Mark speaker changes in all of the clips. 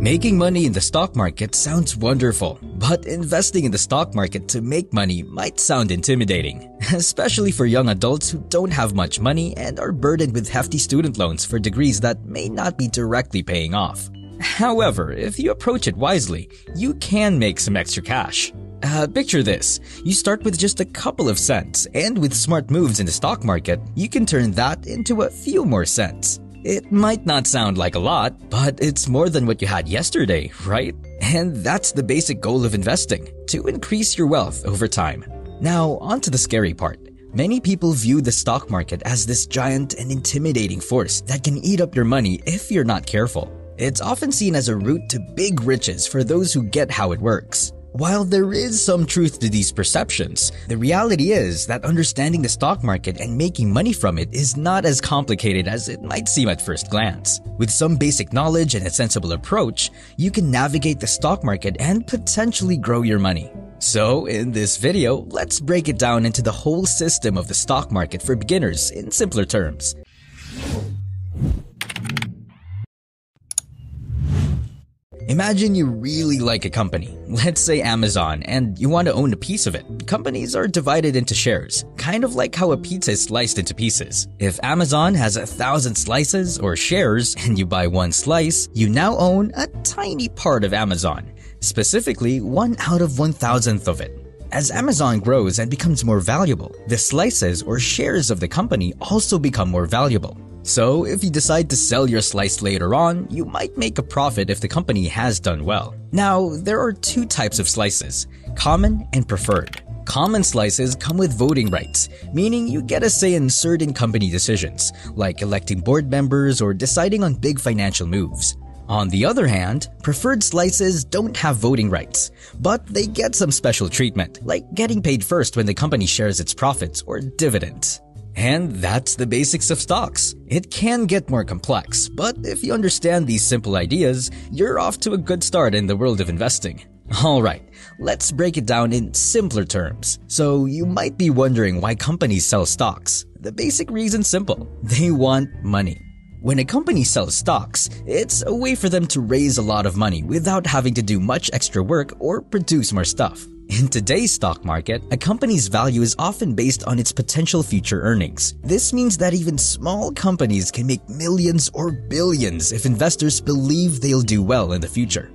Speaker 1: Making money in the stock market sounds wonderful, but investing in the stock market to make money might sound intimidating, especially for young adults who don't have much money and are burdened with hefty student loans for degrees that may not be directly paying off. However, if you approach it wisely, you can make some extra cash. Picture this. You start with just a couple of cents, and with smart moves in the stock market, you can turn that into a few more cents. It might not sound like a lot, but it's more than what you had yesterday, right? And that's the basic goal of investing, to increase your wealth over time. Now, on to the scary part. Many people view the stock market as this giant and intimidating force that can eat up your money if you're not careful. It's often seen as a route to big riches for those who get how it works. While there is some truth to these perceptions, the reality is that understanding the stock market and making money from it is not as complicated as it might seem at first glance. With some basic knowledge and a sensible approach, you can navigate the stock market and potentially grow your money. So, in this video, let's break it down into the whole system of the stock market for beginners in simpler terms. Imagine you really like a company, let's say Amazon, and you want to own a piece of it. Companies are divided into shares, kind of like how a pizza is sliced into pieces. If Amazon has 1,000 slices or shares and you buy one slice, you now own a tiny part of Amazon, specifically 1 out of 1,000th of it. As Amazon grows and becomes more valuable, the slices or shares of the company also become more valuable. So, if you decide to sell your slice later on, you might make a profit if the company has done well. Now, there are two types of slices, common and preferred. Common slices come with voting rights, meaning you get a say in certain company decisions, like electing board members or deciding on big financial moves. On the other hand, preferred slices don't have voting rights, but they get some special treatment, like getting paid first when the company shares its profits or dividends. And that's the basics of stocks. It can get more complex, but if you understand these simple ideas, you're off to a good start in the world of investing. Alright, let's break it down in simpler terms. So you might be wondering why companies sell stocks. The basic reason's simple. They want money. When a company sells stocks, it's a way for them to raise a lot of money without having to do much extra work or produce more stuff. In today's stock market, a company's value is often based on its potential future earnings. This means that even small companies can make millions or billions if investors believe they'll do well in the future.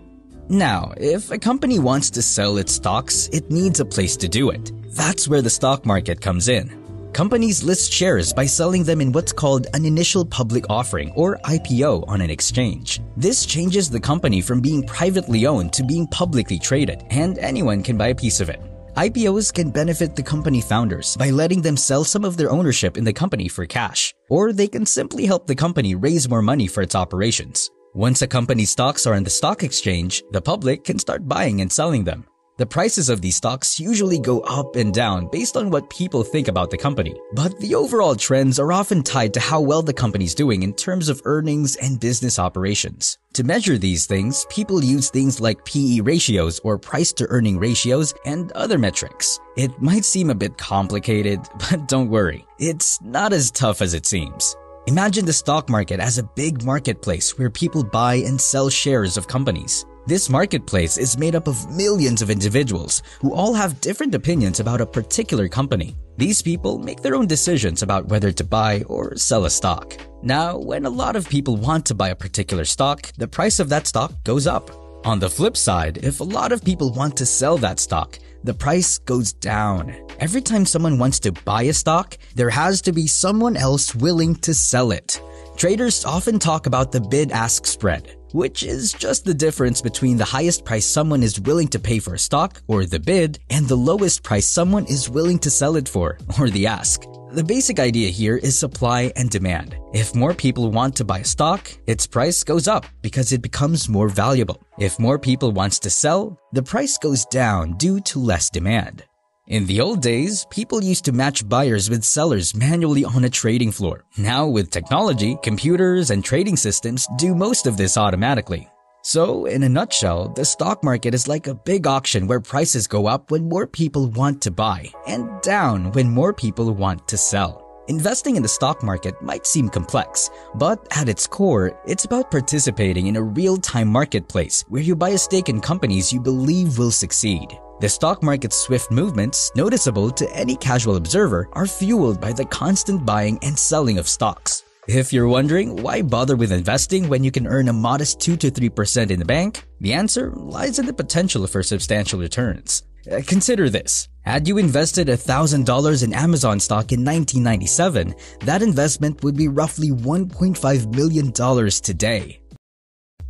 Speaker 1: Now, if a company wants to sell its stocks, it needs a place to do it. That's where the stock market comes in. Companies list shares by selling them in what's called an initial public offering or IPO on an exchange. This changes the company from being privately owned to being publicly traded, and anyone can buy a piece of it. IPOs can benefit the company founders by letting them sell some of their ownership in the company for cash, or they can simply help the company raise more money for its operations. Once a company's stocks are on the stock exchange, the public can start buying and selling them. The prices of these stocks usually go up and down based on what people think about the company, but the overall trends are often tied to how well the company's doing in terms of earnings and business operations. To measure these things, people use things like PE ratios or price-to-earning ratios and other metrics. It might seem a bit complicated, but don't worry, it's not as tough as it seems. Imagine the stock market as a big marketplace where people buy and sell shares of companies. This marketplace is made up of millions of individuals who all have different opinions about a particular company. These people make their own decisions about whether to buy or sell a stock. Now, when a lot of people want to buy a particular stock, the price of that stock goes up. On the flip side, if a lot of people want to sell that stock, the price goes down. Every time someone wants to buy a stock, there has to be someone else willing to sell it. Traders often talk about the bid-ask spread, which is just the difference between the highest price someone is willing to pay for a stock, or the bid, and the lowest price someone is willing to sell it for, or the ask. The basic idea here is supply and demand. If more people want to buy a stock, its price goes up because it becomes more valuable. If more people want to sell, the price goes down due to less demand. In the old days, people used to match buyers with sellers manually on a trading floor. Now, with technology, computers and trading systems do most of this automatically. So, in a nutshell, the stock market is like a big auction where prices go up when more people want to buy, and down when more people want to sell. Investing in the stock market might seem complex, but at its core, it's about participating in a real-time marketplace where you buy a stake in companies you believe will succeed. The stock market's swift movements, noticeable to any casual observer, are fueled by the constant buying and selling of stocks. If you're wondering why bother with investing when you can earn a modest 2 to 3% in the bank, the answer lies in the potential for substantial returns. Consider this. Had you invested $1,000 in Amazon stock in 1997, that investment would be roughly $1.5 million today.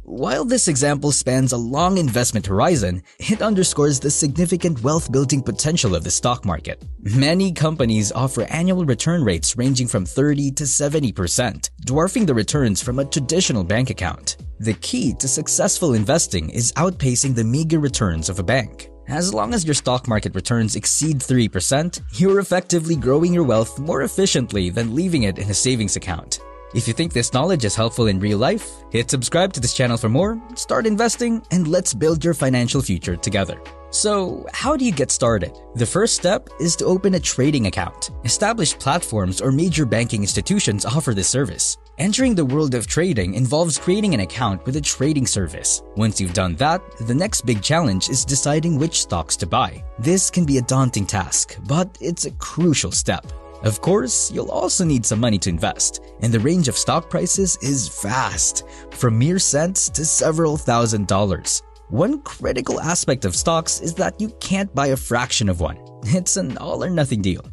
Speaker 1: While this example spans a long investment horizon, it underscores the significant wealth-building potential of the stock market. Many companies offer annual return rates ranging from 30 to 70%, dwarfing the returns from a traditional bank account. The key to successful investing is outpacing the meager returns of a bank. As long as your stock market returns exceed 3%, you're effectively growing your wealth more efficiently than leaving it in a savings account. If you think this knowledge is helpful in real life, hit subscribe to this channel for more, start investing, and let's build your financial future together. So, how do you get started? The first step is to open a trading account. Established platforms or major banking institutions offer this service. Entering the world of trading involves creating an account with a trading service. Once you've done that, the next big challenge is deciding which stocks to buy. This can be a daunting task, but it's a crucial step. Of course, you'll also need some money to invest, and the range of stock prices is vast, from mere cents to several $1,000s. One critical aspect of stocks is that you can't buy a fraction of one. It's an all-or-nothing deal.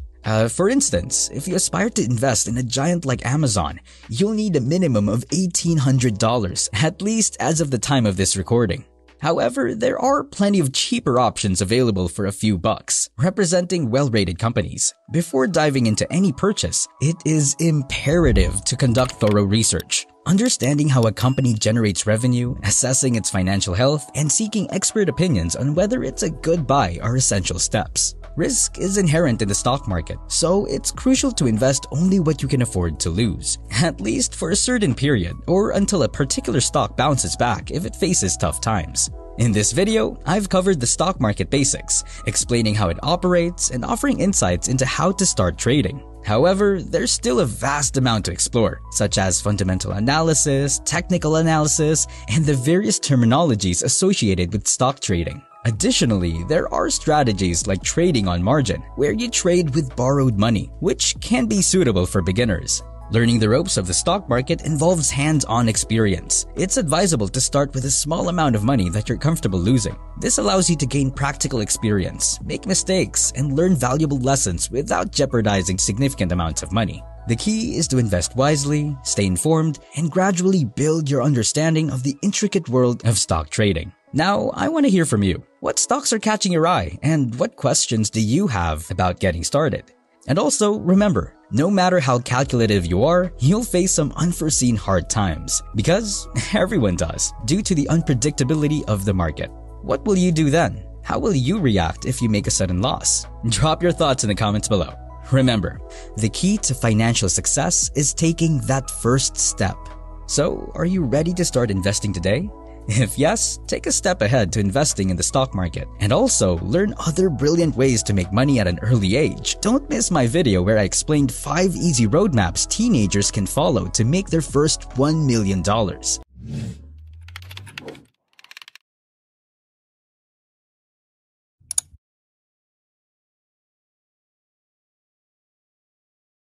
Speaker 1: For instance, if you aspire to invest in a giant like Amazon, you'll need a minimum of $1,800, at least as of the time of this recording. However, there are plenty of cheaper options available for a few bucks, representing well-rated companies. Before diving into any purchase, it is imperative to conduct thorough research. Understanding how a company generates revenue, assessing its financial health, and seeking expert opinions on whether it's a good buy are essential steps. Risk is inherent in the stock market, so it's crucial to invest only what you can afford to lose, at least for a certain period or until a particular stock bounces back if it faces tough times. In this video, I've covered the stock market basics, explaining how it operates and offering insights into how to start trading. However, there's still a vast amount to explore, such as fundamental analysis, technical analysis, and the various terminologies associated with stock trading. Additionally, there are strategies like trading on margin, where you trade with borrowed money, which can be suitable for beginners. Learning the ropes of the stock market involves hands-on experience. It's advisable to start with a small amount of money that you're comfortable losing. This allows you to gain practical experience, make mistakes, and learn valuable lessons without jeopardizing significant amounts of money. The key is to invest wisely, stay informed, and gradually build your understanding of the intricate world of stock trading. Now, I want to hear from you. What stocks are catching your eye, and what questions do you have about getting started? And also, remember, no matter how calculative you are, you'll face some unforeseen hard times, because everyone does, due to the unpredictability of the market. What will you do then? How will you react if you make a sudden loss? Drop your thoughts in the comments below. Remember, the key to financial success is taking that first step. So, are you ready to start investing today? If yes, take a step ahead to investing in the stock market, and also learn other brilliant ways to make money at an early age. Don't miss my video where I explained 5 easy roadmaps teenagers can follow to make their first $1 million.